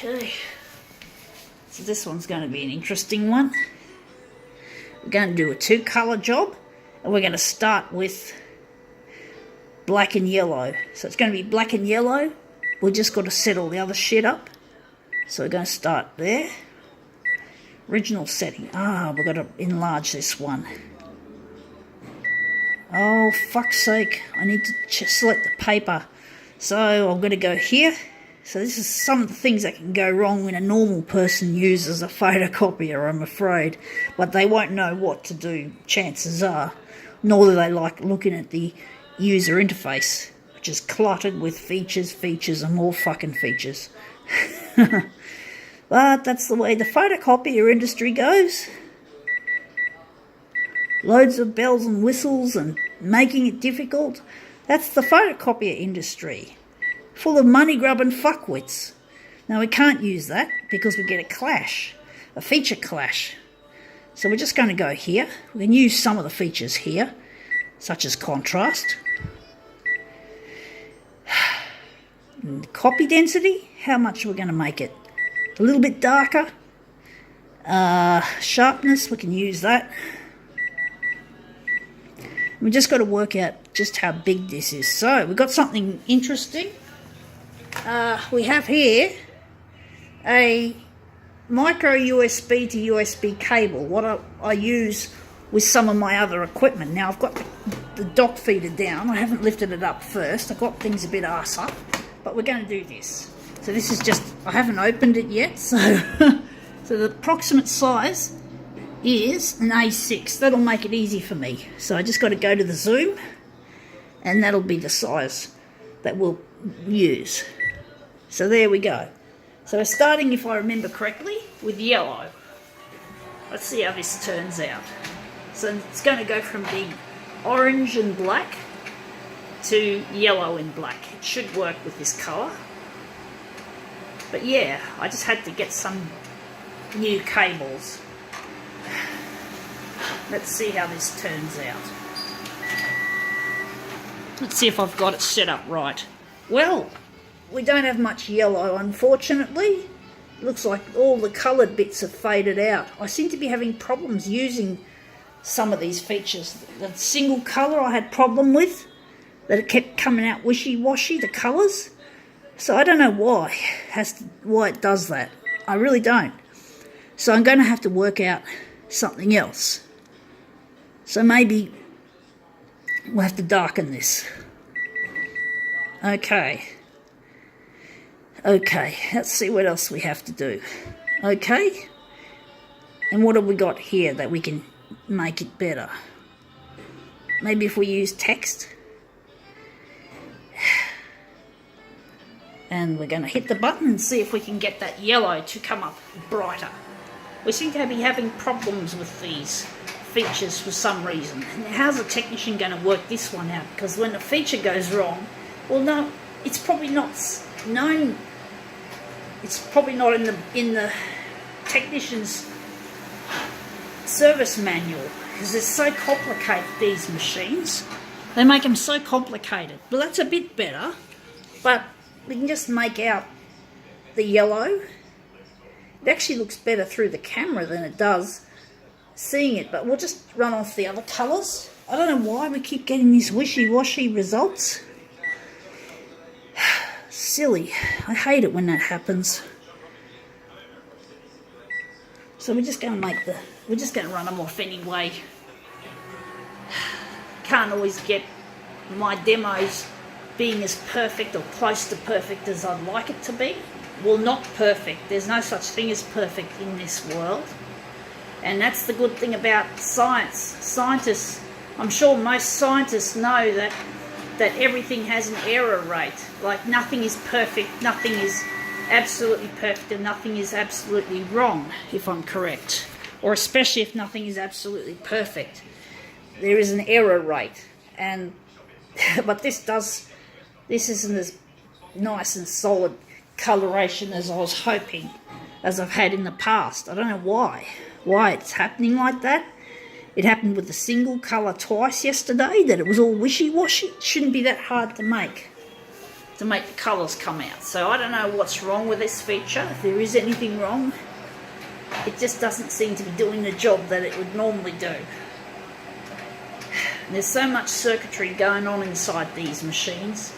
Okay, so this one's going to be an interesting one. We're going to do a 2-colour job, and we're going to start with black and yellow. So it's going to be black and yellow. We just got to set all the other shit up. So we're going to start there. Original setting. We've got to enlarge this one. Oh, fuck's sake. I need to select the paper. So I'm going to go here. So this is some of the things that can go wrong when a normal person uses a photocopier, I'm afraid. But they won't know what to do, chances are. Nor do they like looking at the user interface, which is cluttered with features, and more fucking features. But that's the way the photocopier industry goes. Loads of bells and whistles and making it difficult. That's the photocopier industry. Full of money-grubbing fuckwits. Now, we can't use that because we get a clash, a feature clash. So we're just going to go here. We can use some of the features here, such as contrast. And copy density, how much are we going to make it? A little bit darker. Sharpness, we can use that. We just got to work out just how big this is. So we've got something interesting. We have here a micro USB to USB cable, what I use with some of my other equipment. Now I've got the dock feeder down. I haven't lifted it up first. I've got things a bit arse up, but we're going to do this. So this is just, I haven't opened it yet, so so the approximate size is an A6. That'll make it easy for me. So I just got to go to the zoom, and that'll be the size that we'll use. So there we go. So we're starting, if I remember correctly, with yellow. Let's see how this turns out. So it's going to go from being orange and black to yellow and black. It should work with this colour. But yeah, I just had to get some new cables. Let's see how this turns out. Let's see if I've got it set up right. Well, we don't have much yellow, unfortunately. It looks like all the coloured bits have faded out. I seem to be having problems using some of these features. The single colour I had problem with, that it kept coming out wishy-washy, the colours. So I don't know why it does that. I really don't. So I'm going to have to work out something else. So maybe we'll have to darken this. Okay, let's see what else we have to do. Okay, and what have we got here that we can make it better? Maybe if we use text. And we're going to hit the button and see if we can get that yellow to come up brighter. We seem to be having problems with these features for some reason. Now, how's a technician going to work this one out? Because when the feature goes wrong, well, no, it's probably not known. It's probably not in the technician's service manual, because they're so complicated, these machines. They make them so complicated. Well, that's a bit better, but we can just make out the yellow. It actually looks better through the camera than it does seeing it, but we'll just run off the other colours. I don't know why we keep getting these wishy-washy results. Silly. I hate it when that happens. So we're just going to run them off anyway. Can't always get my demos being as perfect or close to perfect as I'd like it to be. Well, not perfect. There's no such thing as perfect in this world. And that's the good thing about science. Scientists, I'm sure most scientists know that everything has an error rate. Like, nothing is perfect, nothing is absolutely perfect, and nothing is absolutely wrong, if I'm correct. Or especially if nothing is absolutely perfect. There is an error rate. And but this isn't as nice and solid coloration as I was hoping, as I've had in the past. I don't know why it's happening like that. It happened with a single colour twice yesterday, that it was all wishy-washy. It shouldn't be that hard to make. to make the colours come out. So I don't know what's wrong with this feature, if there is anything wrong. It just doesn't seem to be doing the job that it would normally do. And there's so much circuitry going on inside these machines.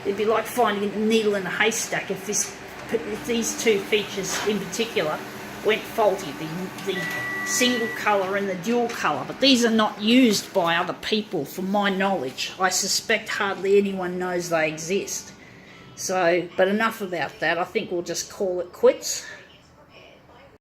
It'd be like finding a needle in a haystack if these two features in particular went faulty, the single colour and the dual colour. But these are not used by other people from my knowledge. I suspect hardly anyone knows they exist. So, but enough about that. I think we'll just call it quits.